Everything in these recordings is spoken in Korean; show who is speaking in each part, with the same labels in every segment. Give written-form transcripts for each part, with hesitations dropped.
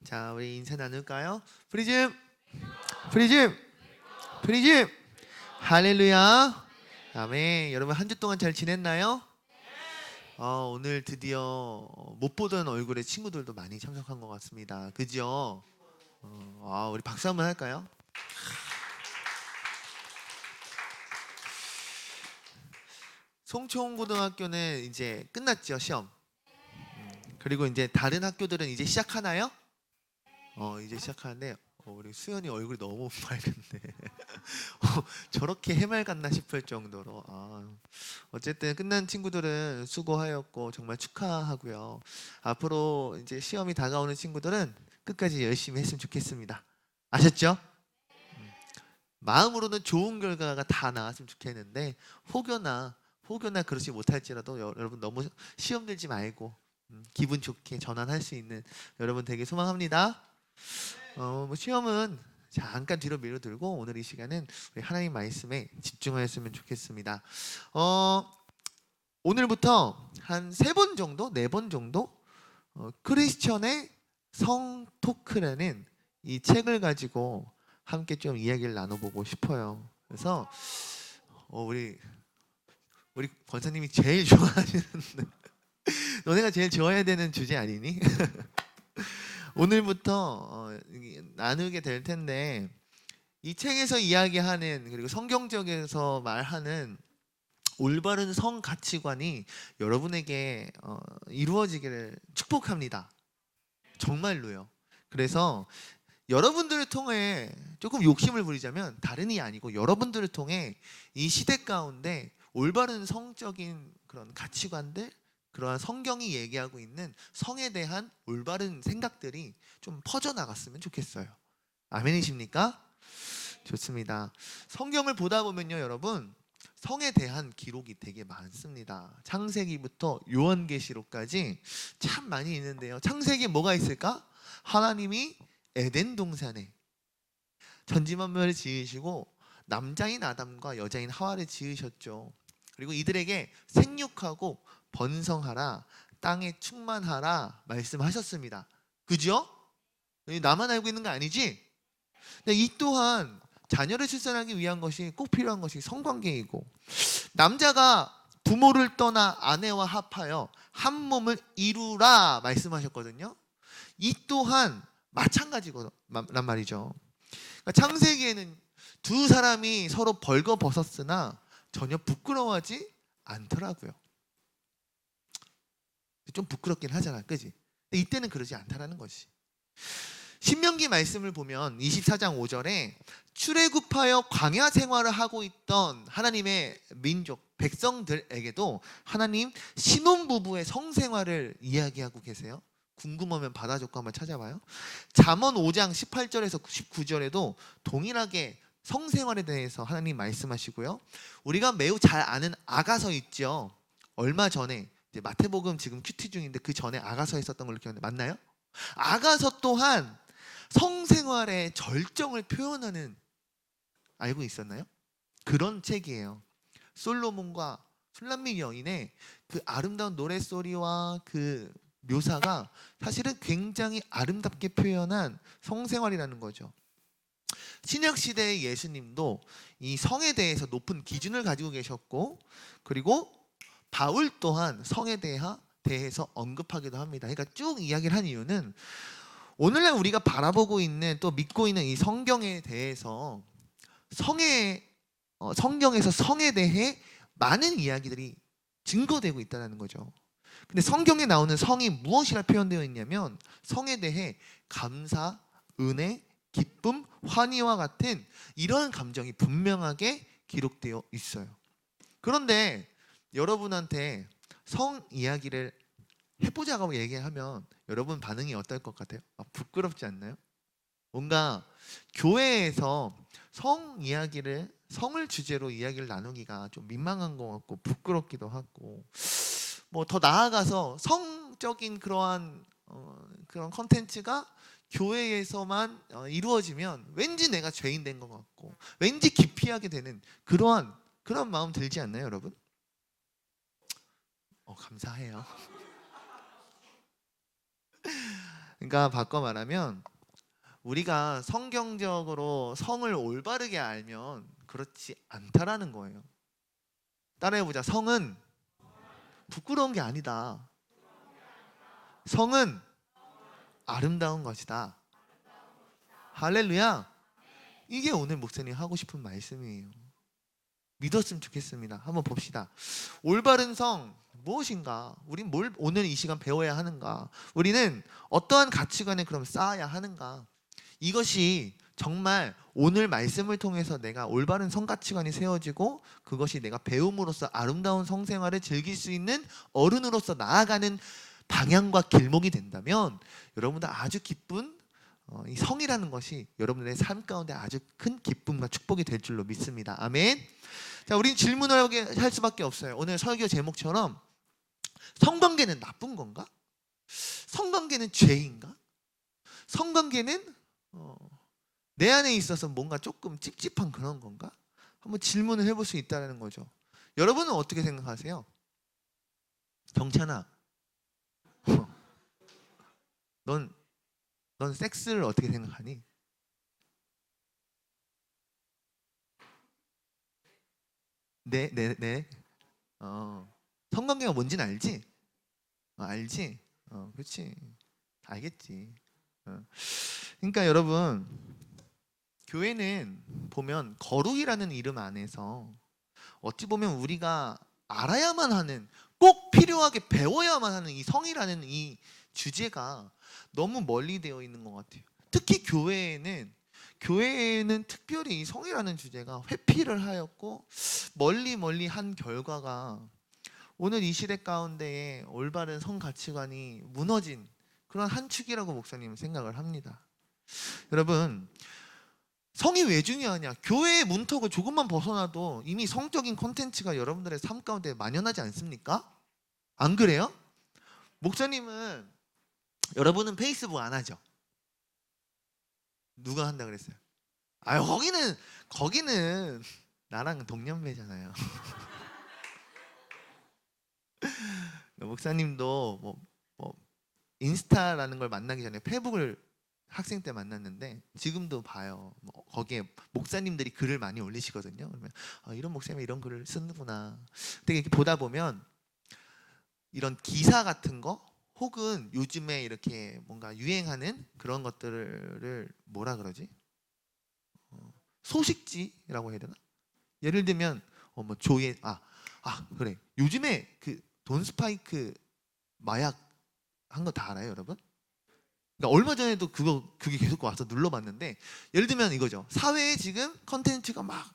Speaker 1: 자, 우리 인사 나눌까요? 프리즘, 프리즘, 프리즘. 할렐루야. 아멘. 여러분 한 주 동안 잘 지냈나요? 오늘 드디어 못 보던 얼굴의 친구들도 많이 참석한 것 같습니다. 그죠? 우리 박수 한번 할까요? 송초홍고등학교는 이제 끝났죠, 시험. 그리고 이제 다른 학교들은 이제 시작하나요? 이제 시작하는데 우리 수연이 얼굴이 너무 밝은데 저렇게 해맑았나 싶을 정도로 어쨌든 끝난 친구들은 수고하였고 정말 축하하고요. 앞으로 이제 시험이 다가오는 친구들은 끝까지 열심히 했으면 좋겠습니다. 아셨죠? 마음으로는 좋은 결과가 다 나왔으면 좋겠는데 혹여나 그렇지 못할지라도 여러분 너무 시험 들지 말고 기분 좋게 전환할 수 있는 여러분 되게 소망합니다. 뭐 시험은 잠깐 뒤로 밀어들고 오늘 이 시간은 우리 하나님 말씀에 집중하였으면 좋겠습니다. 오늘부터 한 3번 정도, 4번 정도 크리스천의 성 토크라는 이 책을 가지고 함께 좀 이야기를 나눠보고 싶어요. 그래서 우리 권사님이 제일 좋아하시는 너네가 제일 좋아해야 되는 주제 아니니? 오늘부터 나누게 될 텐데 이 책에서 이야기하는 그리고 성경적에서 말하는 올바른 성 가치관이 여러분에게 이루어지기를 축복합니다. 정말로요. 그래서 여러분들을 통해 조금 욕심을 부리자면 다른 이 아니고 여러분들을 통해 이 시대 가운데 올바른 성적인 그런 가치관들, 그러한 성경이 얘기하고 있는 성에 대한 올바른 생각들이 좀 퍼져나갔으면 좋겠어요. 아멘이십니까? 좋습니다. 성경을 보다 보면요, 여러분, 성에 대한 기록이 되게 많습니다. 창세기부터 요한계시록까지 참 많이 있는데요. 창세기에 뭐가 있을까? 하나님이 에덴 동산에 천지만물을 지으시고 남자인 아담과 여자인 하와를 지으셨죠. 그리고 이들에게 생육하고 번성하라, 땅에 충만하라 말씀하셨습니다. 그죠? 나만 알고 있는 거 아니지? 근데 이 또한 자녀를 출산하기 위한 것이 꼭 필요한 것이 성관계이고, 남자가 부모를 떠나 아내와 합하여 한 몸을 이루라 말씀하셨거든요. 이 또한 마찬가지란 말이죠. 그러니까 창세기에는 두 사람이 서로 벌거벗었으나 전혀 부끄러워하지 않더라고요. 좀 부끄럽긴 하잖아, 그지? 이때는 그러지 않다라는 것이. 신명기 말씀을 보면 24장 5절에 출애굽하여 광야 생활을 하고 있던 하나님의 민족 백성들에게도 하나님 신혼부부의 성생활을 이야기하고 계세요. 궁금하면 바다족과 한번 찾아봐요. 잠언 5장 18절에서 19절에도 동일하게 성생활에 대해서 하나님 말씀하시고요. 우리가 매우 잘 아는 아가서 있죠. 얼마 전에 이제 마태복음 지금 큐티 중인데 그 전에 아가서 있었던 걸로 기억나요? 맞나요? 아가서 또한 성생활의 절정을 표현하는, 알고 있었나요? 그런 책이에요. 솔로몬과 술람미 여인의 그 아름다운 노랫소리와 그 묘사가 사실은 굉장히 아름답게 표현한 성생활이라는 거죠. 신약시대의 예수님도 이 성에 대해서 높은 기준을 가지고 계셨고, 그리고 바울 또한 성에 대해서 언급하기도 합니다. 그러니까 쭉 이야기를 한 이유는 오늘날 우리가 바라보고 있는 또 믿고 있는 이 성경에 대해서 성경에서 성에 대해 많은 이야기들이 증거되고 있다는 거죠. 근데 성경에 나오는 성이 무엇이라 표현되어 있냐면 성에 대해 감사, 은혜, 기쁨, 환희와 같은 이러한 감정이 분명하게 기록되어 있어요. 그런데 여러분한테 성 이야기를 해보자고 얘기하면 여러분 반응이 어떨 것 같아요? 부끄럽지 않나요? 뭔가 교회에서 성을 주제로 이야기를 나누기가 좀 민망한 것 같고 부끄럽기도 하고, 뭐 더 나아가서 성적인 그런 컨텐츠가 교회에서만 이루어지면 왠지 내가 죄인 된 것 같고 왠지 기피하게 되는 그런 마음 들지 않나요, 여러분? 감사해요. 그러니까 바꿔 말하면 우리가 성경적으로 성을 올바르게 알면 그렇지 않다라는 거예요. 따라해보자. 성은 부끄러운 게 아니다. 성은 아름다운 것이다. 할렐루야. 이게 오늘 목사님 하고 싶은 말씀이에요. 믿었으면 좋겠습니다. 한번 봅시다. 올바른 성 무엇인가? 우린 뭘 오늘 이 시간 배워야 하는가? 우리는 어떠한 가치관에 그럼 쌓아야 하는가? 이것이 정말 오늘 말씀을 통해서 내가 올바른 성 가치관이 세워지고 그것이 내가 배움으로써 아름다운 성생활을 즐길 수 있는 어른으로서 나아가는 방향과 길목이 된다면 여러분들 아주 기쁜 이 성이라는 것이 여러분들의 삶 가운데 아주 큰 기쁨과 축복이 될 줄로 믿습니다. 아멘. 자, 우린 질문을 할 수밖에 없어요. 오늘 설교 제목처럼 성관계는 나쁜 건가? 성관계는 죄인가? 성관계는 내 안에 있어서 뭔가 조금 찝찝한 그런 건가? 한번 질문을 해볼 수 있다는 거죠. 여러분은 어떻게 생각하세요? 경찬아, 넌 섹스를 어떻게 생각하니? 네. 성관계가 뭔지는 알지? 알지? 그렇지. 알겠지. 그러니까 여러분, 교회는 보면 거룩이라는 이름 안에서 어찌 보면 우리가 알아야만 하는, 꼭 필요하게 배워야만 하는 이 성이라는 이 주제가 너무 멀리 되어 있는 것 같아요. 특히 교회에는 특별히 이 성이라는 주제가 회피를 하였고 멀리 한 결과가 오늘 이 시대 가운데에 올바른 성 가치관이 무너진 그런 한 축이라고 목사님은 생각을 합니다. 여러분, 성이 왜 중요하냐? 교회의 문턱을 조금만 벗어나도 이미 성적인 콘텐츠가 여러분들의 삶 가운데 만연하지 않습니까? 안 그래요? 목사님은, 여러분은 페이스북 안 하죠? 누가 한다 그랬어요? 아유, 거기는 나랑 동년배잖아요. 목사님도 뭐 인스타라는 걸 만나기 전에 페이북을 학생 때 만났는데 지금도 봐요. 거기에 목사님들이 글을 많이 올리시거든요. 그러면 이런 목사님이 이런 글을 쓰는구나. 되게 이렇게 보다 보면 이런 기사 같은 거 혹은 요즘에 이렇게 뭔가 유행하는 그런 것들을 뭐라 그러지? 소식지라고 해야 되나? 예를 들면 뭐 조회 그래. 요즘에 그 돈 스파이크 마약 한 거 다 알아요, 여러분? 그러니까 얼마 전에도 그게 계속 와서 눌러봤는데, 예를 들면 이거죠. 사회에 지금 컨텐츠가 막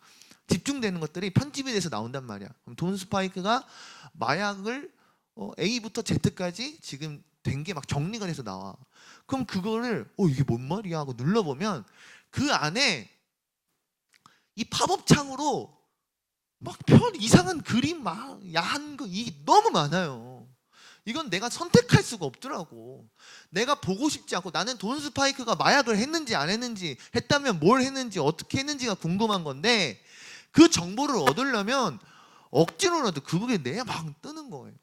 Speaker 1: 집중되는 것들이 편집이 돼서 나온단 말이야. 그럼 돈 스파이크가 마약을 A부터 Z까지 지금 된 게 막 정리가 돼서 나와. 그럼 그거를 이게 뭔 말이야 하고 눌러보면 그 안에 이 팝업 창으로 막 별 이상한 그림 막 야한 거 이게 너무 많아요. 이건 내가 선택할 수가 없더라고. 내가 보고 싶지 않고, 나는 돈 스파이크가 마약을 했는지 안 했는지, 했다면 뭘 했는지 어떻게 했는지가 궁금한 건데, 그 정보를 얻으려면 억지로라도 그게 내야 막 뜨는 거예요.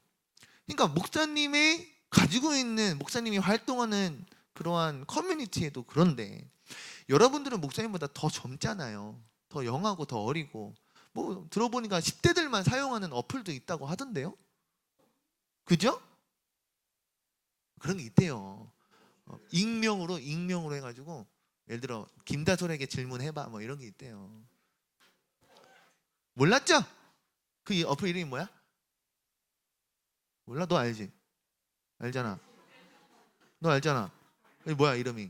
Speaker 1: 그러니까 목사님이 가지고 있는, 목사님이 활동하는 그러한 커뮤니티에도 그런데, 여러분들은 목사님보다 더 젊잖아요. 더 영하고 더 어리고, 뭐 들어보니까 10대들만 사용하는 어플도 있다고 하던데요. 그죠? 그런 게 있대요. 익명으로 해가지고, 예를 들어 김다솔에게 질문해봐 뭐 이런 게 있대요. 몰랐죠? 그 어플 이름이 뭐야? 몰라? 너 알지? 알잖아. 너 알잖아. 이게 뭐야 이름이?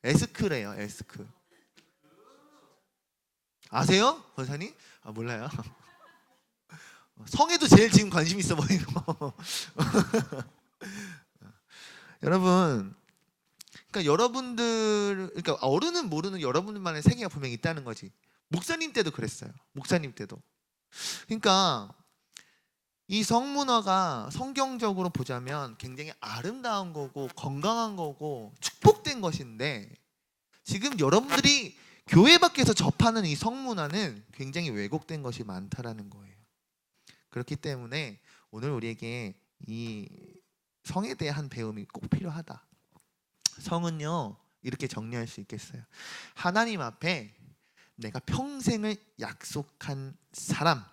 Speaker 1: 에스크래요. 에스크. 아세요? 권사님? 몰라요. 성에도 제일 지금 관심 있어 보이는 거. 여러분, 그러니까 그러니까 어른은 모르는 여러분들만의 세계가 분명히 있다는 거지. 목사님 때도 그랬어요. 목사님 때도. 그러니까 이 성문화가 성경적으로 보자면 굉장히 아름다운 거고 건강한 거고 축복된 것인데, 지금 여러분들이 교회 밖에서 접하는 이 성문화는 굉장히 왜곡된 것이 많다라는 거예요. 그렇기 때문에 오늘 우리에게 이 성에 대한 배움이 꼭 필요하다. 성은요, 이렇게 정리할 수 있겠어요. 하나님 앞에 내가 평생을 약속한 사람,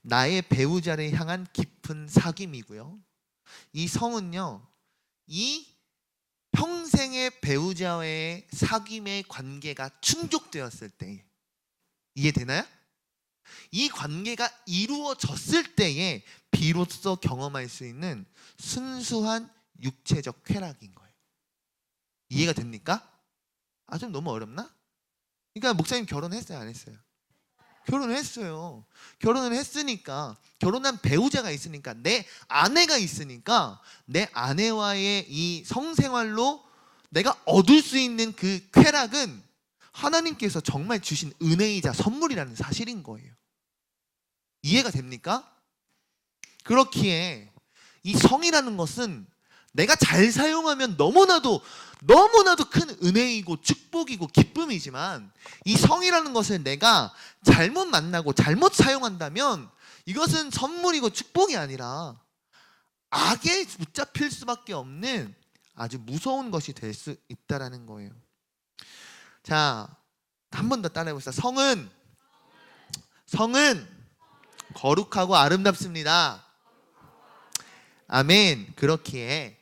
Speaker 1: 나의 배우자를 향한 깊은 사귐이고요. 이 성은요, 이 평생의 배우자와의 사귐의 관계가 충족되었을 때, 이해되나요? 이 관계가 이루어졌을 때에 비로소 경험할 수 있는 순수한 육체적 쾌락인 거예요. 이해가 됩니까? 아, 좀 너무 어렵나? 그러니까 목사님 결혼했어요, 안 했어요? 결혼을 했어요. 결혼을 했으니까, 결혼한 배우자가 있으니까, 내 아내가 있으니까, 내 아내와의 이 성생활로 내가 얻을 수 있는 그 쾌락은 하나님께서 정말 주신 은혜이자 선물이라는 사실인 거예요. 이해가 됩니까? 그렇기에 이 성이라는 것은 내가 잘 사용하면 너무나도 큰 은혜이고 축복이고 기쁨이지만, 이 성이라는 것을 내가 잘못 만나고 잘못 사용한다면 이것은 선물이고 축복이 아니라 악에 붙잡힐 수밖에 없는 아주 무서운 것이 될 수 있다라는 거예요. 자, 한 번 더 따라해봅시다. 성은 거룩하고 아름답습니다. 아멘. 그렇기에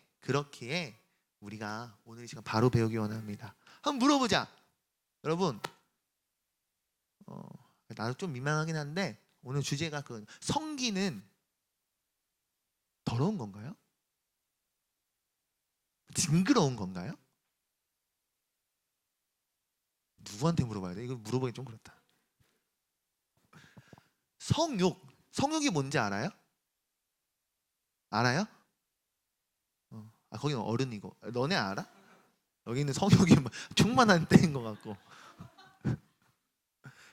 Speaker 1: 우리가 오늘 이 시간 바로 배우기 원합니다. 한번 물어보자. 여러분, 나도 좀 민망하긴 한데 오늘 주제가 그 성기는 더러운 건가요? 징그러운 건가요? 누구한테 물어봐야 돼? 이거 물어보기 좀 그렇다. 성욕이 뭔지 알아요? 알아요? 거기는 어른이고. 너네 알아? 여기는 성욕이 충만한 때인 것 같고.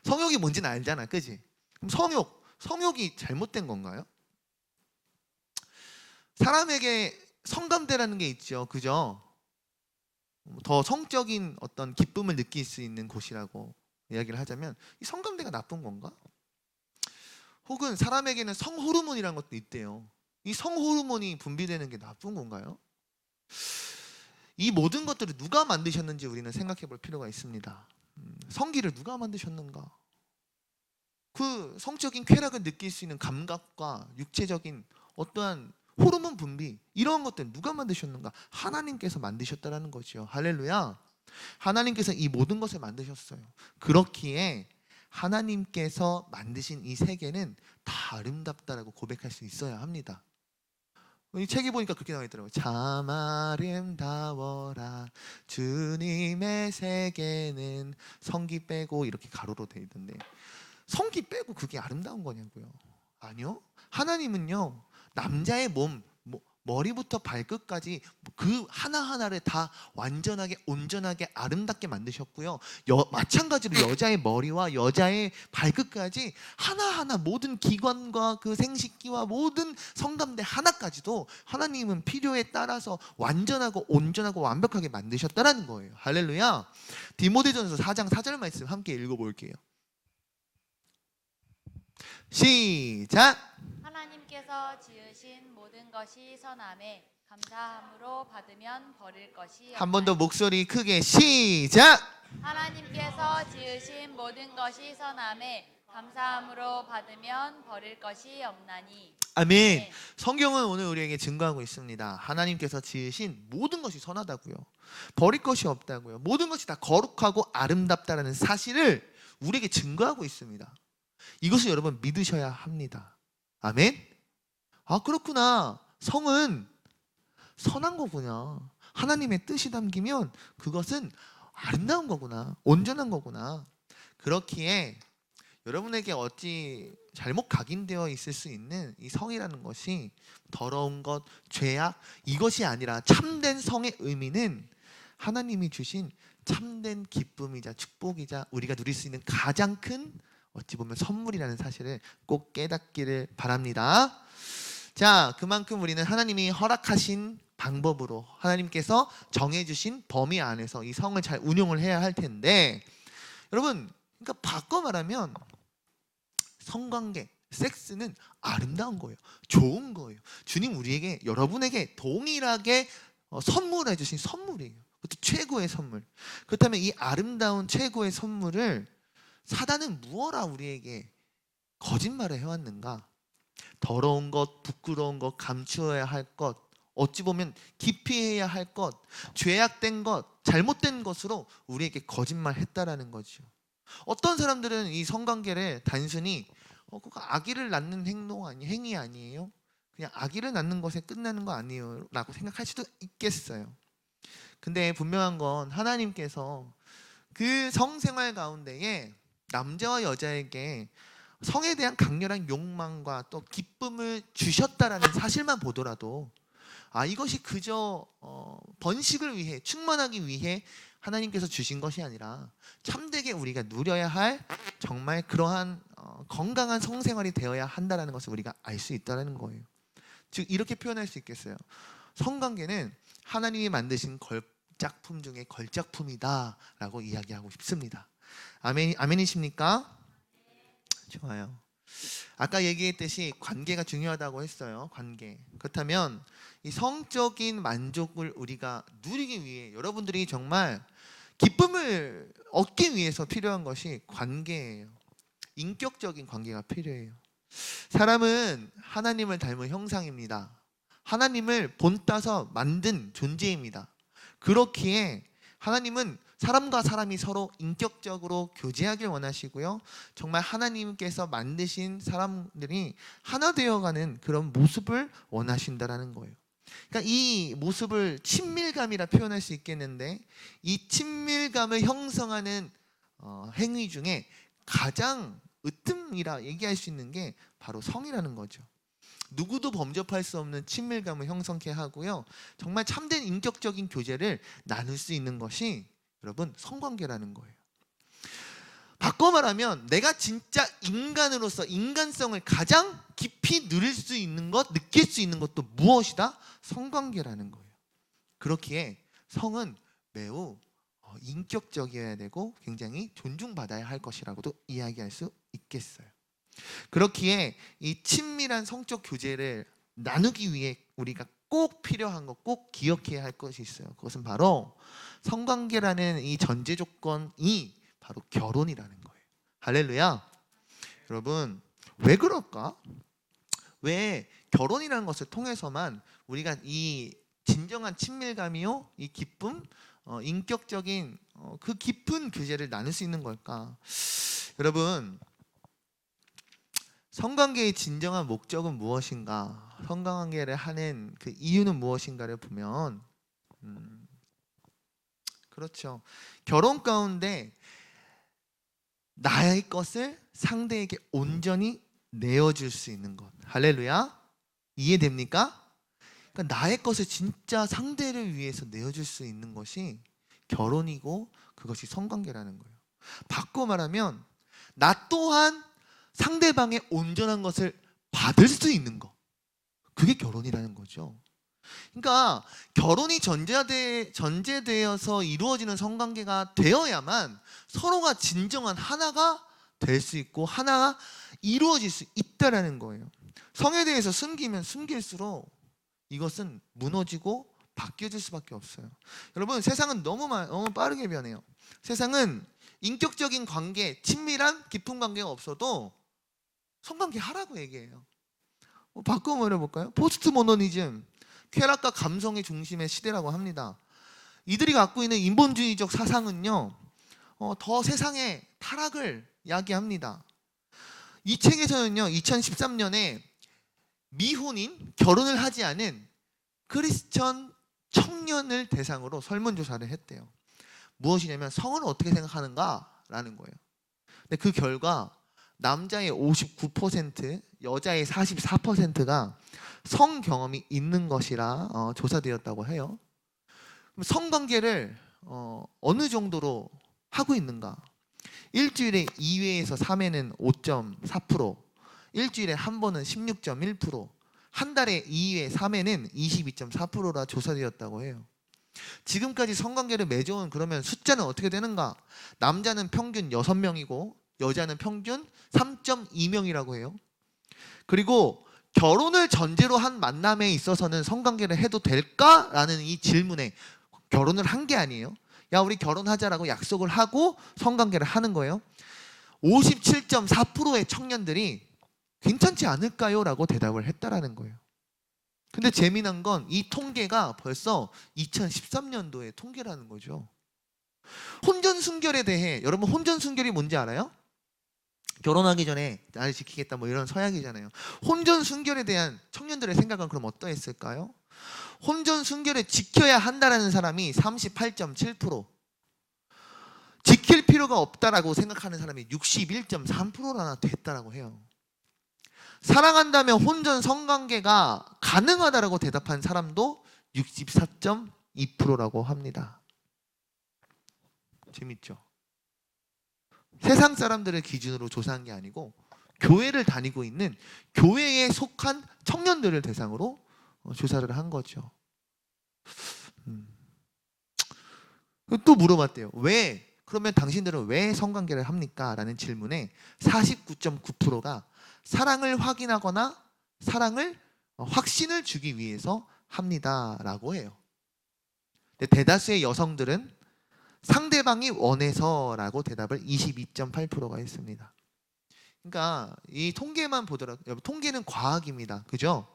Speaker 1: 성욕이 뭔지는 알잖아, 그지? 그럼 성욕이 잘못된 건가요? 사람에게 성감대라는 게 있죠, 그죠? 더 성적인 어떤 기쁨을 느낄 수 있는 곳이라고 이야기를 하자면, 이 성감대가 나쁜 건가? 혹은 사람에게는 성호르몬이라는 것도 있대요. 이 성호르몬이 분비되는 게 나쁜 건가요? 이 모든 것들을 누가 만드셨는지 우리는 생각해 볼 필요가 있습니다. 성기를 누가 만드셨는가? 그 성적인 쾌락을 느낄 수 있는 감각과 육체적인 어떠한 호르몬 분비, 이런 것들 누가 만드셨는가? 하나님께서 만드셨다라는 거죠. 할렐루야. 하나님께서 이 모든 것을 만드셨어요. 그렇기에 하나님께서 만드신 이 세계는 다 아름답다라고 고백할 수 있어야 합니다. 이 책에 보니까 그렇게 나와 있더라고요. 참 아름다워라 주님의 세계는, 성기 빼고 이렇게 가로로 돼 있던데, 성기 빼고 그게 아름다운 거냐고요? 아니요. 하나님은요, 남자의 몸, 머리부터 발끝까지 그 하나하나를 다 완전하게 온전하게 아름답게 만드셨고요. 마찬가지로 여자의 머리와 여자의 발끝까지 하나하나 모든 기관과 그 생식기와 모든 성감대 하나까지도 하나님은 필요에 따라서 완전하고 온전하고 완벽하게 만드셨다라는 거예요. 할렐루야. 디모데전서 4장 4절 말씀 함께 읽어볼게요. 시작.
Speaker 2: 하나님께서 지으신 모든 것이 선함에 감사함으로 받으면 버릴 것이
Speaker 1: 한 번 더
Speaker 2: 없나니.
Speaker 1: 목소리 크게 시작.
Speaker 2: 하나님께서 지으신 모든 것이 선함에 감사함으로 받으면 버릴 것이 없나니.
Speaker 1: 아멘.
Speaker 2: 네.
Speaker 1: 성경은 오늘 우리에게 증거하고 있습니다. 하나님께서 지으신 모든 것이 선하다고요. 버릴 것이 없다고요. 모든 것이 다 거룩하고 아름답다라는 사실을 우리에게 증거하고 있습니다. 이것을 여러분 믿으셔야 합니다. 아멘. 아, 그렇구나. 성은 선한 거구나. 하나님의 뜻이 담기면 그것은 아름다운 거구나. 온전한 거구나. 그렇기에 여러분에게 어찌 잘못 각인되어 있을 수 있는 이 성이라는 것이 더러운 것, 죄악, 이것이 아니라 참된 성의 의미는 하나님이 주신 참된 기쁨이자 축복이자 우리가 누릴 수 있는 가장 큰 어찌 보면 선물이라는 사실을 꼭 깨닫기를 바랍니다. 자, 그만큼 우리는 하나님이 허락하신 방법으로, 하나님께서 정해주신 범위 안에서 이 성을 잘 운용을 해야 할 텐데, 여러분, 그러니까 바꿔 말하면 성관계, 섹스는 아름다운 거예요. 좋은 거예요. 주님 우리에게 여러분에게 동일하게 선물해 주신 선물이에요. 그것도 최고의 선물. 그렇다면 이 아름다운 최고의 선물을 사단은 무엇라 우리에게 거짓말을 해왔는가? 더러운 것, 부끄러운 것, 감추어야 할 것, 어찌 보면 기피해야 할 것, 죄악된 것, 잘못된 것으로 우리에게 거짓말했다라는 거죠. 어떤 사람들은 이 성관계를 단순히 그거 아기를 낳는 행위 아니에요? 그냥 아기를 낳는 것에 끝나는 거 아니에요? 라고 생각할 수도 있겠어요. 근데 분명한 건 하나님께서 그 성생활 가운데에 남자와 여자에게 성에 대한 강렬한 욕망과 또 기쁨을 주셨다라는 사실만 보더라도 이것이 그저 번식을 위해 충만하기 위해 하나님께서 주신 것이 아니라 참되게 우리가 누려야 할 정말 그러한 건강한 성생활이 되어야 한다는 것을 우리가 알 수 있다는 거예요. 즉 이렇게 표현할 수 있겠어요. 성관계는 하나님이 만드신 걸작품 중에 걸작품이다라고 이야기하고 싶습니다. 아멘이십니까? 좋아요. 아까 얘기했듯이 관계가 중요하다고 했어요. 관계. 그렇다면 이 성적인 만족을 우리가 누리기 위해 여러분들이 정말 기쁨을 얻기 위해서 필요한 것이 관계예요. 인격적인 관계가 필요해요. 사람은 하나님을 닮은 형상입니다. 하나님을 본따서 만든 존재입니다. 그렇기에 하나님은 사람과 사람이 서로 인격적으로 교제하길 원하시고요. 정말 하나님께서 만드신 사람들이 하나 되어가는 그런 모습을 원하신다라는 거예요. 그러니까 이 모습을 친밀감이라 표현할 수 있겠는데 이 친밀감을 형성하는 행위 중에 가장 으뜸이라 얘기할 수 있는 게 바로 성이라는 거죠. 누구도 범접할 수 없는 친밀감을 형성케 하고요. 정말 참된 인격적인 교제를 나눌 수 있는 것이 여러분 성관계라는 거예요. 바꿔 말하면 내가 진짜 인간으로서 인간성을 가장 깊이 누릴 수 있는 것, 느낄 수 있는 것도 무엇이다? 성관계라는 거예요. 그렇기에 성은 매우 인격적이어야 되고 굉장히 존중받아야 할 것이라고도 이야기할 수 있겠어요. 그렇기에 이 친밀한 성적 교제를 나누기 위해 우리가 꼭 필요한 것, 꼭 기억해야 할 것이 있어요. 그것은 바로 성관계라는 이 전제 조건이 바로 결혼이라는 거예요. 할렐루야. 여러분 왜 그럴까? 왜 결혼이라는 것을 통해서만 우리가 이 진정한 친밀감이요, 이 기쁨, 인격적인 그 깊은 교제를 나눌 수 있는 걸까? 여러분 성관계의 진정한 목적은 무엇인가? 성관계를 하는 그 이유는 무엇인가를 보면 그렇죠. 결혼 가운데 나의 것을 상대에게 온전히 내어줄 수 있는 것. 할렐루야. 이해됩니까? 그러니까 나의 것을 진짜 상대를 위해서 내어줄 수 있는 것이 결혼이고 그것이 성관계라는 거예요. 바꿔 말하면 나 또한 상대방의 온전한 것을 받을 수 있는 것. 그게 결혼이라는 거죠. 그러니까 결혼이 전제되어서 이루어지는 성관계가 되어야만 서로가 진정한 하나가 될 수 있고 하나가 이루어질 수 있다라는 거예요. 성에 대해서 숨기면 숨길수록 이것은 무너지고 바뀌어질 수밖에 없어요. 여러분 세상은 너무 빠르게 변해요. 세상은 인격적인 관계, 친밀한 깊은 관계가 없어도 성관계 하라고 얘기해요. 바꿔 말해볼까요? 포스트 모더니즘, 쾌락과 감성의 중심의 시대라고 합니다. 이들이 갖고 있는 인본주의적 사상은요, 더 세상의 타락을 야기합니다. 이 책에서는요, 2013년에 미혼인, 결혼을 하지 않은 크리스천 청년을 대상으로 설문조사를 했대요. 무엇이냐면 성을 어떻게 생각하는가라는 거예요. 근데 그 결과 남자의 59%, 여자의 44%가 성 경험이 있는 것이라 조사되었다고 해요. 그럼 성관계를 어느 정도로 하고 있는가? 일주일에 2회에서 3회는 5.4%, 일주일에 한 번은 16.1%, 한 달에 2회, 3회는 22.4%라 조사되었다고 해요. 지금까지 성관계를 맺어온 그러면 숫자는 어떻게 되는가? 남자는 평균 6명이고 여자는 평균 3.2명이라고 해요. 그리고 결혼을 전제로 한 만남에 있어서는 성관계를 해도 될까라는 이 질문에 결혼을 한 게 아니에요. 야, 우리 결혼하자라고 약속을 하고 성관계를 하는 거예요. 57.4%의 청년들이 괜찮지 않을까요? 라고 대답을 했다라는 거예요. 근데 재미난 건 이 통계가 벌써 2013년도의 통계라는 거죠. 혼전순결에 대해, 여러분 혼전순결이 뭔지 알아요? 결혼하기 전에 나를 지키겠다 뭐 이런 서약이잖아요. 혼전순결에 대한 청년들의 생각은 그럼 어떠했을까요? 혼전순결에 지켜야 한다라는 사람이 38.7%, 지킬 필요가 없다라고 생각하는 사람이 61.3%나 됐다라고 해요. 사랑한다면 혼전 성관계가 가능하다라고 대답한 사람도 64.2%라고 합니다. 재밌죠? 세상 사람들을 기준으로 조사한 게 아니고 교회를 다니고 있는 교회에 속한 청년들을 대상으로 조사를 한 거죠. 또 물어봤대요. 왜? 그러면 당신들은 왜 성관계를 합니까? 라는 질문에 49.9%가 사랑을 확인하거나 사랑을 확신을 주기 위해서 합니다 라고 해요. 근데 대다수의 여성들은 상대방이 원해서라고 대답을 22.8%가 했습니다. 그러니까 이 통계만 보더라도, 여러분 통계는 과학입니다. 그죠?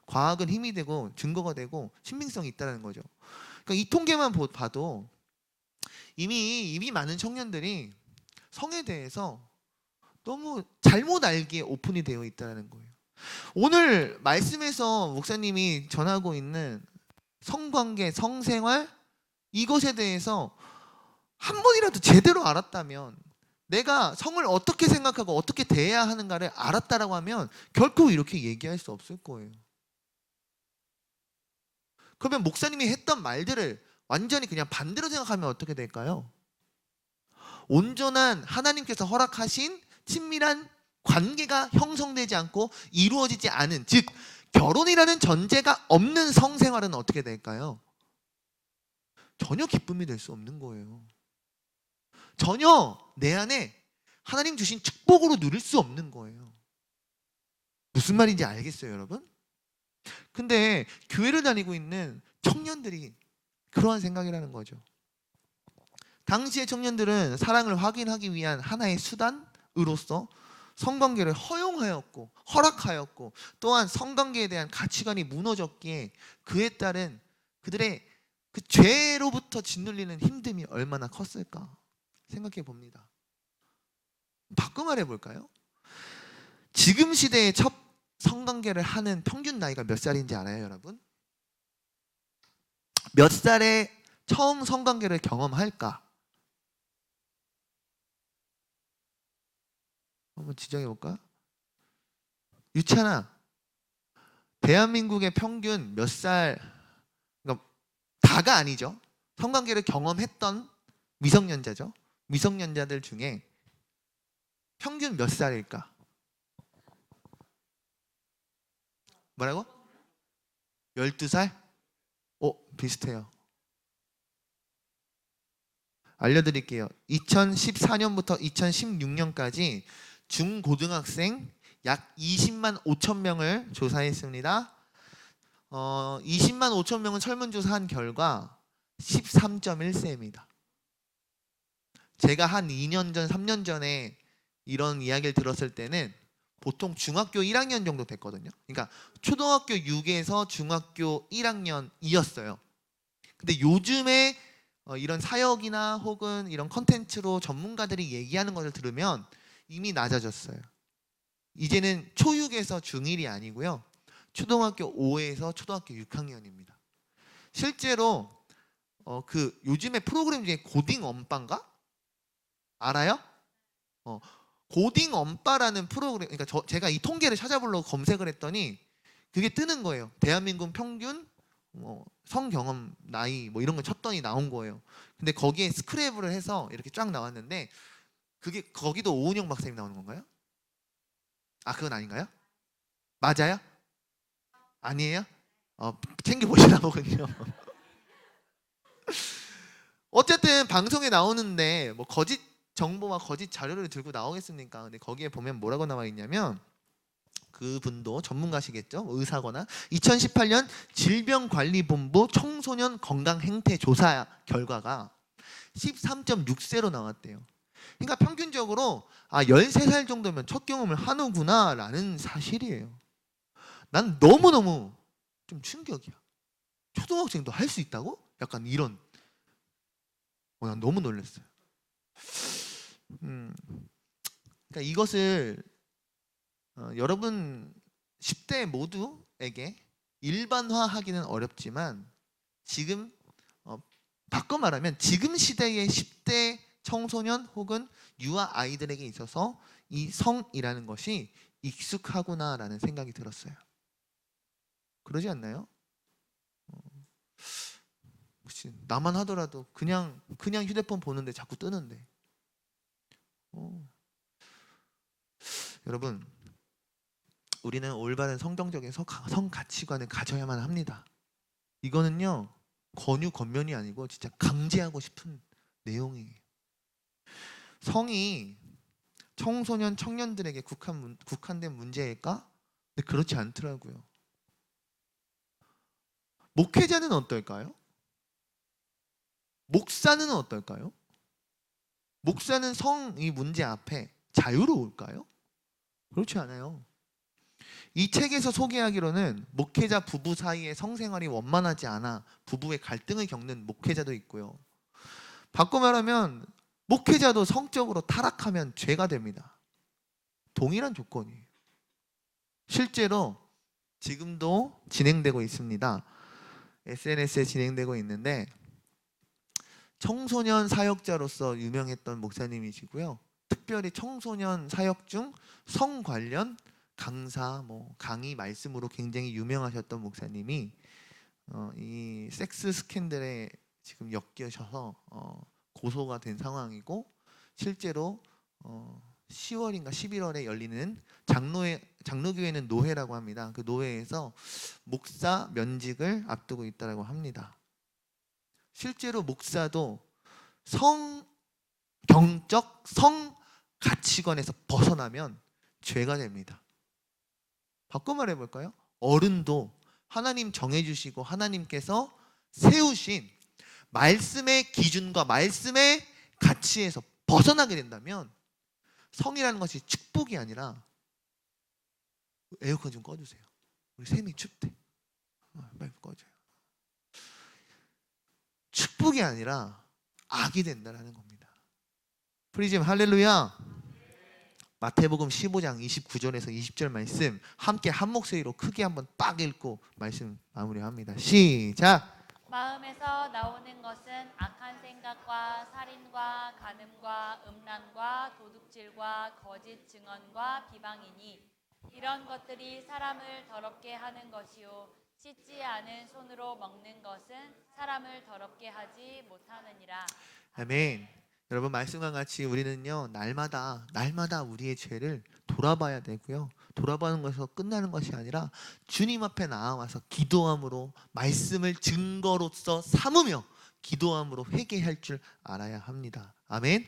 Speaker 1: 과학은 힘이 되고 증거가 되고 신빙성이 있다는 거죠. 그러니까 이 통계만 봐도 이미 많은 청년들이 성에 대해서 너무 잘못 알기에 오픈이 되어 있다는 거예요. 오늘 말씀에서 목사님이 전하고 있는 성관계, 성생활 이것에 대해서 한 번이라도 제대로 알았다면, 내가 성을 어떻게 생각하고 어떻게 대해야 하는가를 알았다라고 하면 결코 이렇게 얘기할 수 없을 거예요. 그러면 목사님이 했던 말들을 완전히 그냥 반대로 생각하면 어떻게 될까요? 온전한 하나님께서 허락하신 친밀한 관계가 형성되지 않고 이루어지지 않은, 즉 결혼이라는 전제가 없는 성생활은 어떻게 될까요? 전혀 기쁨이 될 수 없는 거예요. 전혀 내 안에 하나님 주신 축복으로 누릴 수 없는 거예요. 무슨 말인지 알겠어요, 여러분? 근데 교회를 다니고 있는 청년들이 그러한 생각이라는 거죠. 당시의 청년들은 사랑을 확인하기 위한 하나의 수단으로서 성관계를 허용하였고 허락하였고, 또한 성관계에 대한 가치관이 무너졌기에 그에 따른 그들의 그 죄로부터 짓눌리는 힘듦이 얼마나 컸을까 생각해 봅니다. 바꿔 말해 볼까요? 지금 시대의 첫 성관계를 하는 평균 나이가 몇 살인지 알아요, 여러분? 몇 살에 처음 성관계를 경험할까? 한번 지정해 볼까? 유찬아, 대한민국의 평균 몇 살, 그러니까 다가 아니죠. 성관계를 경험했던 미성년자죠. 미성년자들 중에 평균 몇 살일까? 뭐라고? 12살? 비슷해요. 알려드릴게요. 2014년부터 2016년까지 중고등학생 약 20만 5천 명을 조사했습니다. 20만 5천 명을 설문조사한 결과 13.1세입니다. 제가 한 2년 전, 3년 전에 이런 이야기를 들었을 때는 보통 중학교 1학년 정도 됐거든요. 그러니까 초등학교 6에서 중학교 1학년이었어요. 근데 요즘에 이런 사역이나 혹은 이런 컨텐츠로 전문가들이 얘기하는 것을 들으면 이미 낮아졌어요. 이제는 초6에서 중1이 아니고요. 초등학교 5에서 초등학교 6학년입니다. 실제로 그 요즘에 프로그램 중에 고딩 엄빠인가? 알아요? 고딩 엄빠라는 프로그램, 그러니까 제가 이 통계를 찾아보려고 검색을 했더니 그게 뜨는 거예요. 대한민국 평균 성경험 나이 뭐 이런 거 쳤더니 나온 거예요. 근데 거기에 스크랩을 해서 이렇게 쫙 나왔는데, 그게 거기도 오은영 박사님 나오는 건가요? 아, 그건 아닌가요? 맞아요? 아니에요? 챙겨 보시나 보군요. 어쨌든 방송에 나오는데 뭐 거짓 정보와 거짓 자료를 들고 나오겠습니까? 근데 거기에 보면 뭐라고 나와 있냐면, 그분도 전문가시겠죠? 의사거나 2018년 질병관리본부 청소년 건강행태조사 결과가 13.6세로 나왔대요. 그러니까 평균적으로 13살 정도면 첫 경험을 하는구나 라는 사실이에요. 난 너무너무 좀 충격이야. 초등학생도 할 수 있다고? 약간 이런. 난 너무 놀랐어요. 그러니까 이것을 여러분 10대 모두에게 일반화하기는 어렵지만 지금 바꿔 말하면 지금 시대의 10대 청소년 혹은 유아 아이들에게 있어서 이 성이라는 것이 익숙하구나라는 생각이 들었어요. 그러지 않나요? 혹시 나만 하더라도 그냥 휴대폰 보는데 자꾸 뜨는데. 여러분, 우리는 올바른 성경적인 성 가치관을 가져야만 합니다. 이거는요 권유 권면이 아니고 진짜 강제하고 싶은 내용이에요. 성이 청소년 청년들에게 국한된 문제일까? 근데 그렇지 않더라고요. 목회자는 어떨까요? 목사는 어떨까요? 목사는 성이 문제 앞에 자유로울까요? 그렇지 않아요. 이 책에서 소개하기로는 목회자 부부 사이의 성생활이 원만하지 않아 부부의 갈등을 겪는 목회자도 있고요. 바꿔 말하면 목회자도 성적으로 타락하면 죄가 됩니다. 동일한 조건이에요. 실제로 지금도 진행되고 있습니다. SNS에 진행되고 있는데 청소년 사역자로서 유명했던 목사님이시고요. 특별히 청소년 사역 중 성 관련 강사, 강의 말씀으로 굉장히 유명하셨던 목사님이 이 섹스 스캔들에 지금 엮여셔서 고소가 된 상황이고 실제로 10월인가 11월에 열리는 장로교회는 노회라고 합니다. 그 노회에서 목사 면직을 앞두고 있다고 합니다. 실제로 목사도 성경적 성 가치관에서 벗어나면 죄가 됩니다. 바꿔 말해볼까요? 어른도 하나님 정해주시고 하나님께서 세우신 말씀의 기준과 말씀의 가치에서 벗어나게 된다면 성이라는 것이 축복이 아니라 에어컨 좀 꺼주세요. 우리 샘이 춥대. 빨리 꺼줘요. 축복이 아니라 악이 된다는 겁니다. 프리즘 할렐루야. 마태복음 15장 29절에서 20절 말씀 함께 한 목소리로 크게 한번 빡 읽고 말씀 마무리합니다. 시작.
Speaker 2: 마음에서 나오는 것은 악한 생각과 살인과 간음과 음란과 도둑질과 거짓 증언과 비방이니 이런 것들이 사람을 더럽게 하는 것이요 씻지 않은 손으로 먹는 것은 사람을 더럽게 하지 못하느니라.
Speaker 1: 아멘. 여러분 말씀과 같이 우리는요 날마다 우리의 죄를 돌아봐야 되고요. 돌아보는 것에서 끝나는 것이 아니라 주님 앞에 나와서 기도함으로 말씀을 증거로서 삼으며 기도함으로 회개할 줄 알아야 합니다. 아멘.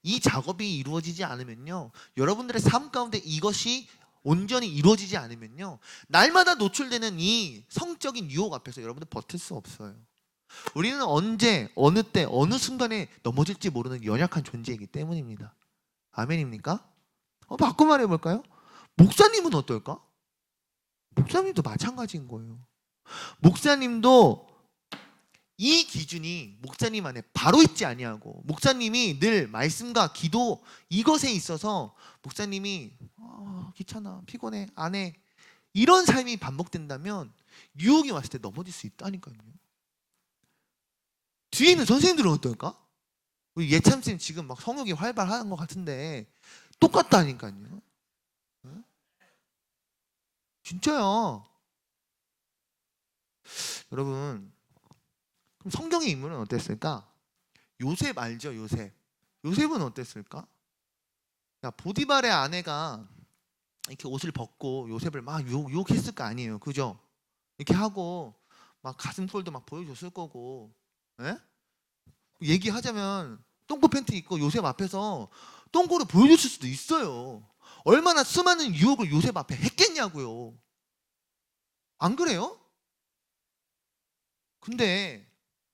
Speaker 1: 이 작업이 이루어지지 않으면요 여러분들의 삶 가운데 이것이 온전히 이루어지지 않으면요 날마다 노출되는 이 성적인 유혹 앞에서 여러분들 버틸 수 없어요. 우리는 언제 어느 때 어느 순간에 넘어질지 모르는 연약한 존재이기 때문입니다. 아멘입니까? 바꿔 말해볼까요? 목사님은 어떨까? 목사님도 마찬가지인 거예요. 목사님도 이 기준이 목사님 안에 바로 있지 아니하고 목사님이 늘 말씀과 기도 이것에 있어서 목사님이 귀찮아 피곤해 안 해 이런 삶이 반복된다면 유혹이 왔을 때 넘어질 수 있다니까요. 뒤에 있는 선생님들은 어떨까? 우리 예참쌤 지금 막 성욕이 활발한 것 같은데 똑같다니까요. 응? 진짜요. 여러분 그럼 성경의 인물은 어땠을까? 요셉 알죠? 요셉은 어땠을까? 보디발의 아내가 이렇게 옷을 벗고 요셉을 막 유혹했을 거 아니에요. 그죠? 이렇게 하고 막 가슴골도 막 보여줬을 거고 에? 얘기하자면 똥꼬 팬티 입고 요셉 앞에서 똥꼬를 보여줬을 수도 있어요. 얼마나 수많은 유혹을 요셉 앞에 했겠냐고요. 안 그래요?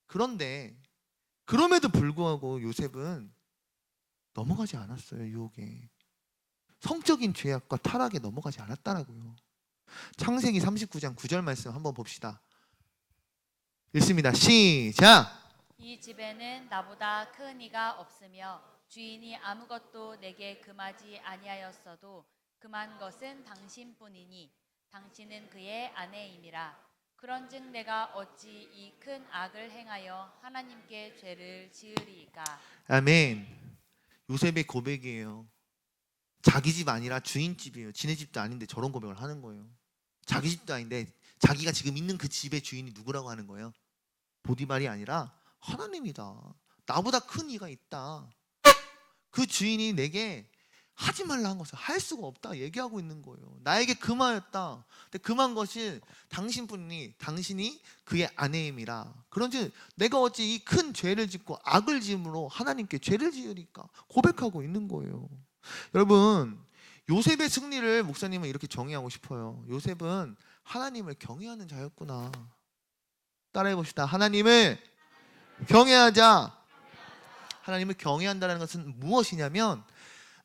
Speaker 1: 그런데 그럼에도 불구하고 요셉은 넘어가지 않았어요. 유혹에. 성적인 죄악과 타락에 넘어가지 않았다라고요. 창세기 39장 9절 말씀 한번 봅시다. 읽습니다. 시작.
Speaker 2: 이 집에는 나보다 큰 이가 없으며 주인이 아무것도 내게 금하지 아니하였어도 금한 것은 당신뿐이니 당신은 그의 아내임이라. 그런즉 내가 어찌 이 큰 악을 행하여 하나님께 죄를 지으리이까.
Speaker 1: 아멘. 요셉의 고백이에요. 자기 집 아니라 주인 집이에요. 지네 집도 아닌데 저런 고백을 하는 거예요. 자기 집도 아닌데 자기가 지금 있는 그 집의 주인이 누구라고 하는 거예요? 보디발이 아니라 하나님이다. 나보다 큰 이가 있다. 그 주인이 내게 하지 말라 한 것을 할 수가 없다 얘기하고 있는 거예요. 나에게 금하였다. 근데 금한 것이 당신뿐이니 당신이 그의 아내임이라. 그런즉 내가 어찌 이 큰 죄를 짓고 악을 지음으로 하나님께 죄를 지으리까 고백하고 있는 거예요. 여러분, 요셉의 승리를 목사님은 이렇게 정의하고 싶어요. 요셉은 하나님을 경외하는 자였구나. 따라해 봅시다. 하나님을 경외하자. 하나님을 경외한다는 것은 무엇이냐면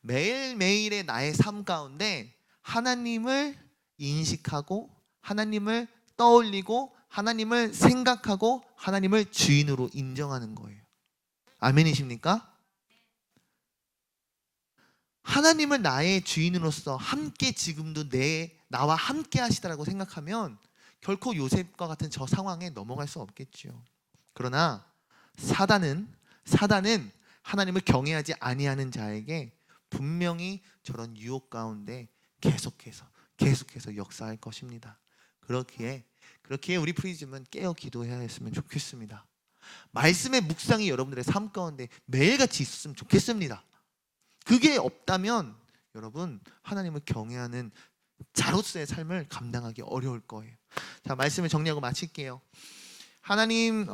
Speaker 1: 매일매일의 나의 삶 가운데 하나님을 인식하고 하나님을 떠올리고 하나님을 생각하고 하나님을 주인으로 인정하는 거예요. 아멘이십니까? 하나님을 나의 주인으로서 함께 지금도 나와 함께 하시다라고 생각하면 결코 요셉과 같은 저 상황에 넘어갈 수 없겠죠. 그러나 사단은 하나님을 경외하지 아니하는 자에게 분명히 저런 유혹 가운데 계속해서 역사할 것입니다. 그렇기에 우리 프리즘은 깨어 기도해야 했으면 좋겠습니다. 말씀의 묵상이 여러분들의 삶 가운데 매일같이 있었으면 좋겠습니다. 그게 없다면 여러분 하나님을 경외하는 자로서의 삶을 감당하기 어려울 거예요. 자, 말씀을 정리하고 마칠게요. 하나님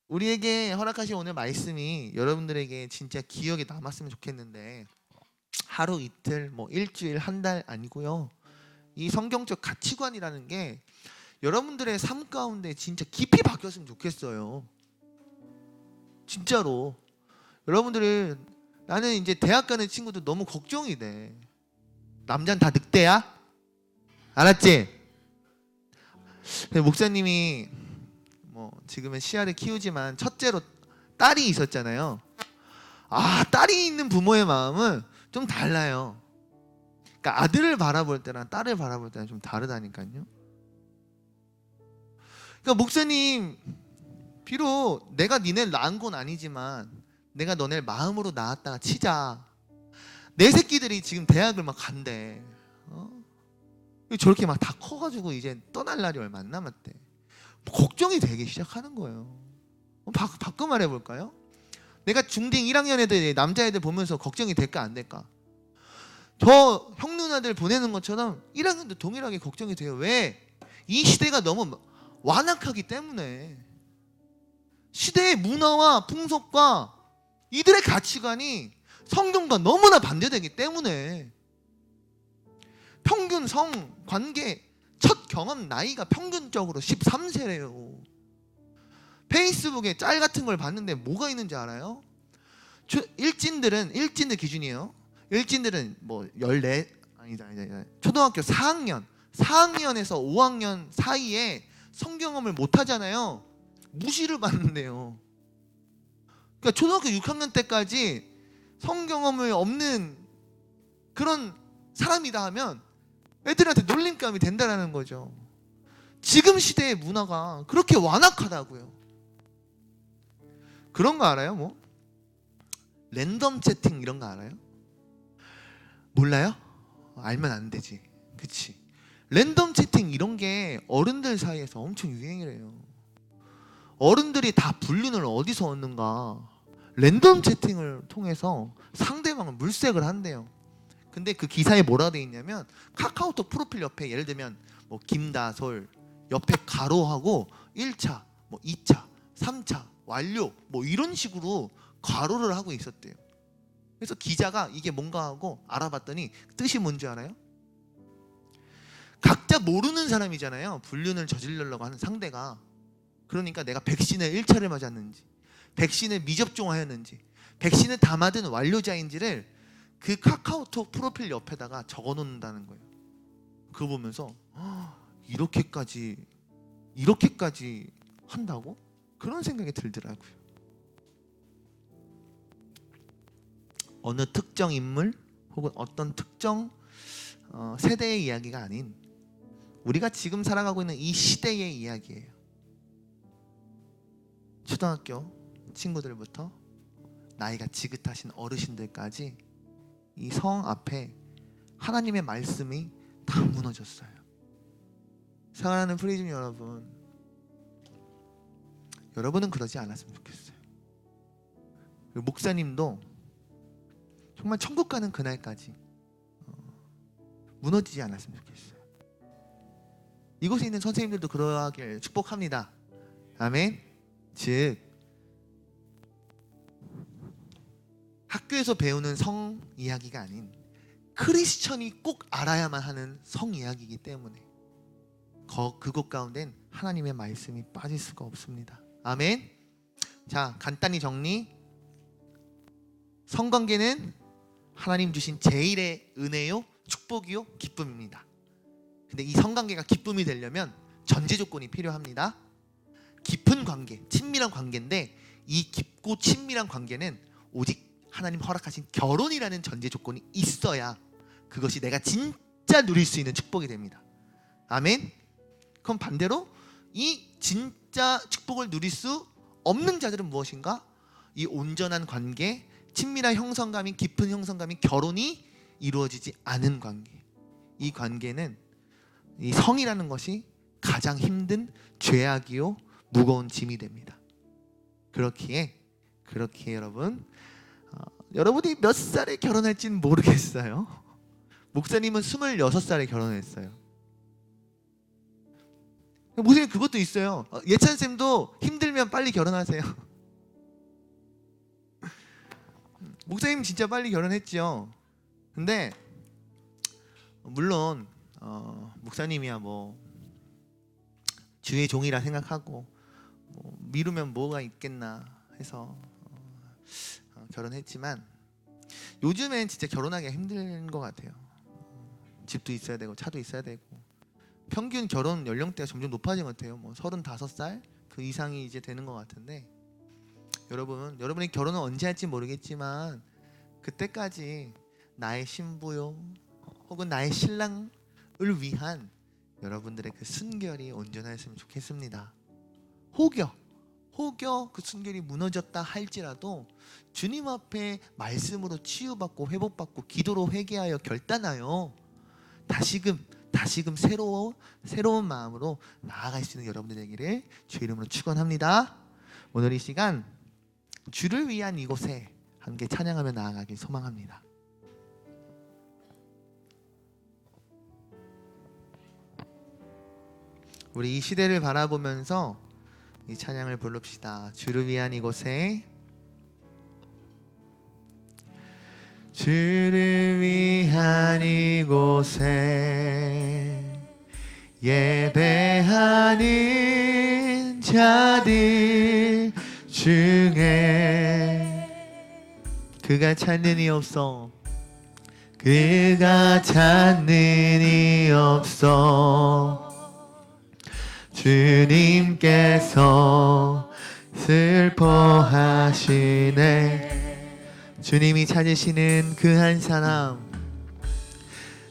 Speaker 1: 우리에게 허락하신 오늘 말씀이 여러분들에게 진짜 기억에 남았으면 좋겠는데 하루 이틀 일주일 한 달 아니고요. 이 성경적 가치관이라는 게 여러분들의 삶 가운데 진짜 깊이 박혔으면 좋겠어요. 진짜로. 여러분들은 나는 이제 대학 가는 친구들 너무 걱정이 돼. 남자는 다 늑대야? 알았지? 목사님이 지금은 시야를 키우지만 첫째로 딸이 있었잖아요. 딸이 있는 부모의 마음은 좀 달라요. 그러니까 아들을 바라볼 때랑 딸을 바라볼 때는 좀 다르다니까요. 그러니까 목사님 비록 내가 니네를 낳은 건 아니지만 내가 너네를 마음으로 낳았다가 치자. 내 새끼들이 지금 대학을 막 간대. 저렇게 막 다 커가지고 이제 떠날 날이 얼마 안 남았대. 걱정이 되기 시작하는 거예요. 바꿔 말해볼까요? 내가 중딩 1학년 애들 남자애들 보면서 걱정이 될까 안 될까? 저 형 누나들 보내는 것처럼 1학년도 동일하게 걱정이 돼요. 왜? 이 시대가 너무 완악하기 때문에. 시대의 문화와 풍속과 이들의 가치관이 성경과 너무나 반대되기 때문에. 평균 성관계 첫 경험 나이가 평균적으로 13세래요. 페이스북에 짤 같은 걸 봤는데 뭐가 있는지 알아요? 일진들 기준이에요. 일진들은 14 아니다. 초등학교 4학년에서 5학년 사이에 성경험을 못 하잖아요. 무시를 받는데요. 그러니까 초등학교 6학년 때까지 성경험을 없는 그런 사람이다 하면 애들한테 놀림감이 된다는 거죠. 지금 시대의 문화가 그렇게 완악하다고요. 그런 거 알아요? 랜덤 채팅 이런 거 알아요? 몰라요? 알면 안 되지. 그치? 랜덤 채팅 이런 게 어른들 사이에서 엄청 유행이래요. 어른들이 다 불륜을 어디서 얻는가? 랜덤 채팅을 통해서 상대방을 물색을 한대요. 근데 그 기사에 뭐라 돼 있냐면 카카오톡 프로필 옆에 예를 들면 김다솔 옆에 가로하고 1차, 2차, 3차 완료 이런 식으로 괄호를 하고 있었대요. 그래서 기자가 이게 뭔가 하고 알아봤더니 뜻이 뭔지 알아요? 각자 모르는 사람이잖아요. 불륜을 저지르려고 하는 상대가. 그러니까 내가 백신을 1차를 맞았는지, 백신을 미접종하였는지, 백신을 다 맞은 완료자인지를 그 카카오톡 프로필 옆에다가 적어놓는다는 거예요. 그거 보면서 이렇게까지 한다고? 그런 생각이 들더라고요. 어느 특정 인물 혹은 어떤 특정 세대의 이야기가 아닌 우리가 지금 살아가고 있는 이 시대의 이야기예요. 초등학교 친구들부터 나이가 지긋하신 어르신들까지 이 성 앞에 하나님의 말씀이 다 무너졌어요. 사랑하는 프리즘 여러분, 여러분은 그러지 않았으면 좋겠어요. 그리고 목사님도 정말 천국 가는 그날까지 무너지지 않았으면 좋겠어요. 이곳에 있는 선생님들도 그러하길 축복합니다. 아멘. 즉 학교에서 배우는 성 이야기가 아닌 크리스천이 꼭 알아야만 하는 성 이야기이기 때문에 그곳 가운데는 하나님의 말씀이 빠질 수가 없습니다. 아멘. 자, 간단히 정리. 성관계는 하나님 주신 제일의 은혜요, 축복이요, 기쁨입니다. 근데 이 성관계가 기쁨이 되려면 전제 조건이 필요합니다. 깊은 관계, 친밀한 관계인데 이 깊고 친밀한 관계는 오직 하나님 허락하신 결혼이라는 전제 조건이 있어야 그것이 내가 진짜 누릴 수 있는 축복이 됩니다. 아멘. 그럼 반대로 이 진짜 축복을 누릴 수 없는 자들은 무엇인가? 이 온전한 관계, 친밀한 형성감이, 깊은 형성감이, 결혼이 이루어지지 않은 관계. 이 관계는 이 성이라는 것이 가장 힘든 죄악이요 무거운 짐이 됩니다. 그렇기에 여러분, 여러분이 몇 살에 결혼할지는 모르겠어요. 목사님은 26살에 결혼했어요. 목사님 그것도 있어요. 예찬쌤도 힘들면 빨리 결혼하세요. 목사님 진짜 빨리 결혼했죠. 근데 물론 목사님이야 뭐 주의 종이라 생각하고 미루면 뭐가 있겠나 해서 결혼했지만 요즘엔 진짜 결혼하기가 힘든 것 같아요. 집도 있어야 되고 차도 있어야 되고 평균 결혼 연령대가 점점 높아진 것 같아요. 뭐 35살 그 이상이 이제 되는 것 같은데 여러분이 결혼을 언제 할지 모르겠지만 그때까지 나의 신부요 혹은 나의 신랑을 위한 여러분들의 그 순결이 온전하였으면 좋겠습니다. 혹여 그 순결이 무너졌다 할지라도 주님 앞에 말씀으로 치유받고 회복받고 기도로 회개하여 결단하여 다시금 새로운 마음으로 나아갈 수 있는 여러분들 되기를 주의 이름으로 축원합니다. 오늘 이 시간 주를 위한 이곳에 함께 찬양하며 나아가길 소망합니다. 우리 이 시대를 바라보면서 이 찬양을 부릅시다. 주를 위한 이곳에, 주를 위한 이곳에 예배하는 자들 중에 그가 찾는 이 없어, 그가 찾는 이 없어. 주님께서 슬퍼하시네. 주님이 찾으시는 그 한 사람,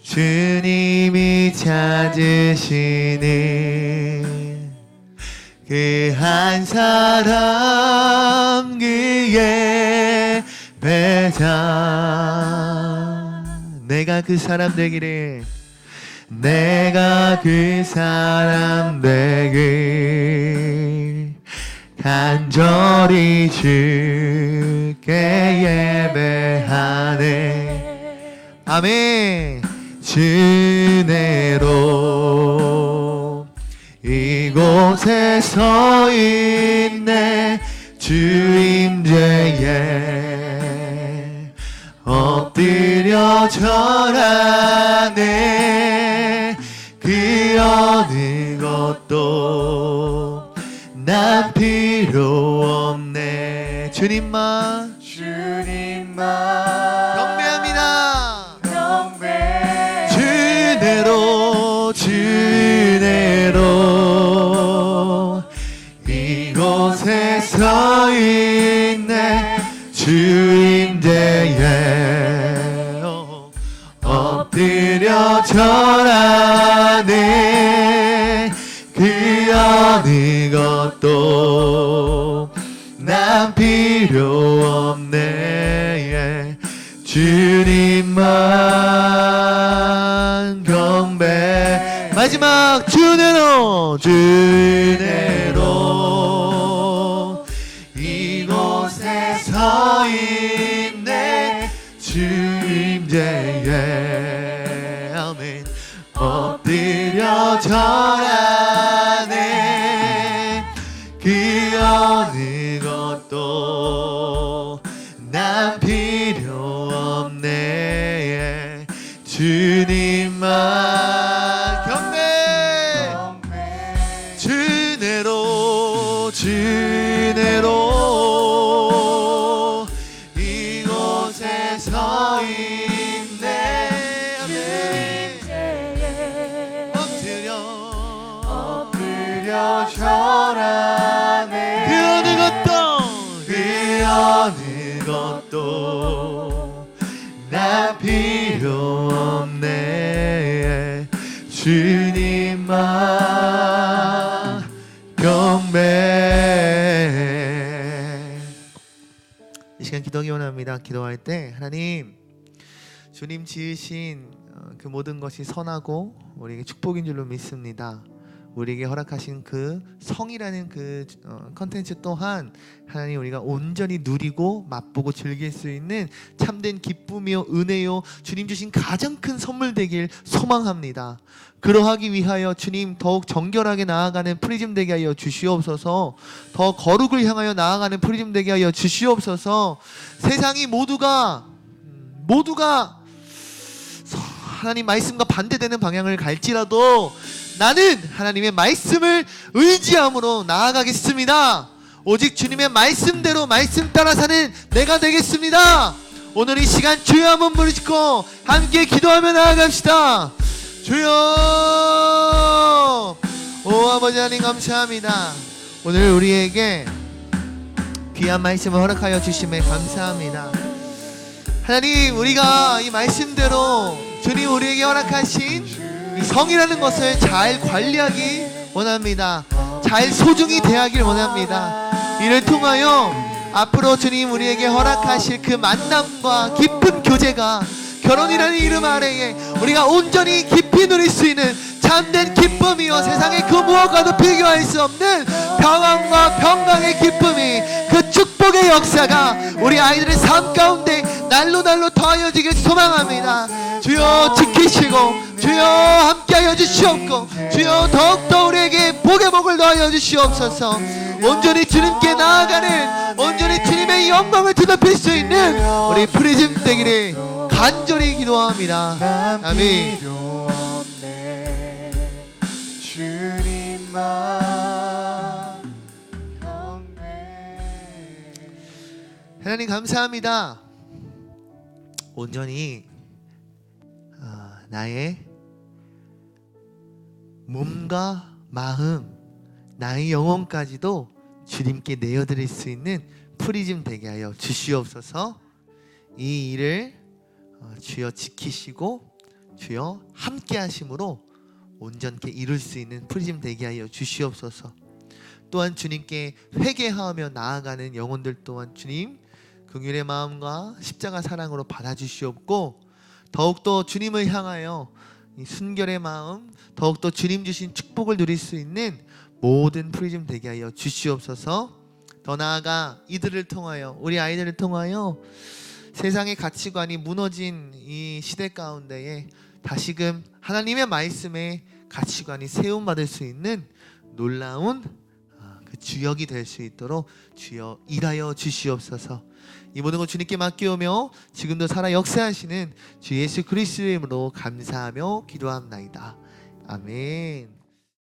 Speaker 1: 주님이 찾으시는 그 한 사람, 그의 배자. 내가 그 사람 되기를, 내가 그 사람 되길 간절히 주께 예배하네. 아멘. 주내로 이곳에 서 있네. 주 임재에 엎드려 절하네. 그 어느 것도 난 필요 없네. 주님만 경배합니다. 주내로 이곳에 서 있네. 주임대에 엎드려 절하네. 그 어느 것도 난 필요 없네. 주님만 경배. 마지막 주내로 이곳에 서 있네. 주임제에 아멘. 엎드려 절하네. 그 어느 것도 난 필요 없네. 주님만 경배. 주내로 이곳에 서 있네. 엎드려 절하네. 그 어느 것도 난 필요 없네. 주님만 경배. 이 시간 기도하기 원합니다. 기도할 때 하나님, 주님 지으신 그 모든 것이 선하고 우리에게 축복인 줄로 믿습니다. 우리에게 허락하신 그 성이라는 그 컨텐츠 또한 하나님 우리가 온전히 누리고 맛보고 즐길 수 있는 참된 기쁨이요 은혜요 주님 주신 가장 큰 선물 되길 소망합니다. 그러하기 위하여 주님 더욱 정결하게 나아가는 프리즘 되게 하여 주시옵소서. 더 거룩을 향하여 나아가는 프리즘 되게 하여 주시옵소서. 세상이 모두가 하나님 말씀과 반대되는 방향을 갈지라도 나는 하나님의 말씀을 의지함으로 나아가겠습니다. 오직 주님의 말씀대로 말씀 따라 사는 내가 되겠습니다. 오늘 이 시간 주여 한번 부르시고 함께 기도하며 나아갑시다. 주여. 오 아버지 하나님 감사합니다. 오늘 우리에게 귀한 말씀을 허락하여 주심에 감사합니다. 하나님, 우리가 이 말씀대로 주님 우리에게 허락하신 이 성이라는 것을 잘 관리하기 원합니다. 잘 소중히 대하길 원합니다. 이를 통하여 앞으로 주님 우리에게 허락하실 그 만남과 깊은 교제가 결혼이라는 이름 아래에 우리가 온전히 깊이 누릴 수 있는 참된 기쁨이요 세상의 그 무엇과도 비교할 수 없는 평안과 평강의 기쁨이, 그 축복의 역사가 우리 아이들의 삶 가운데 날로 더하여지길 소망합니다. 주여 지키시고 주여 함께하여 주시옵고 주여 더욱더 우리에게 복의 복을 더하여 주시옵소서. 온전히 주님께 나아가는, 온전히 주님의 영광을 드높일 수 있는 우리 프리즘 되기를 간절히 기도합니다. 아멘. 하나님 감사합니다. 온전히 나의 몸과 마음, 나의 영혼까지도 주님께 내어드릴 수 있는 프리즘 되게 하여 주시옵소서. 이 일을 주여 지키시고 주여 함께 하심으로 온전케 이룰 수 있는 프리즘 되게 하여 주시옵소서. 또한 주님께 회개하며 나아가는 영혼들 또한 주님 긍휼의 마음과 십자가 사랑으로 받아주시옵고, 더욱더 주님을 향하여 이 순결의 마음, 더욱더 주님 주신 축복을 누릴 수 있는 모든 프리즘 되게 하여 주시옵소서. 더 나아가 이들을 통하여, 우리 아이들을 통하여 세상의 가치관이 무너진 이 시대 가운데에 다시금 하나님의 말씀에 가치관이 세움받을 수 있는 놀라운 그 주역이 될 수 있도록 주여 일하여 주시옵소서. 이 모든 것 주님께 맡기오며 지금도 살아 역사하시는 주 예수 그리스도의 이름으로 감사하며 기도합나이다. 아멘.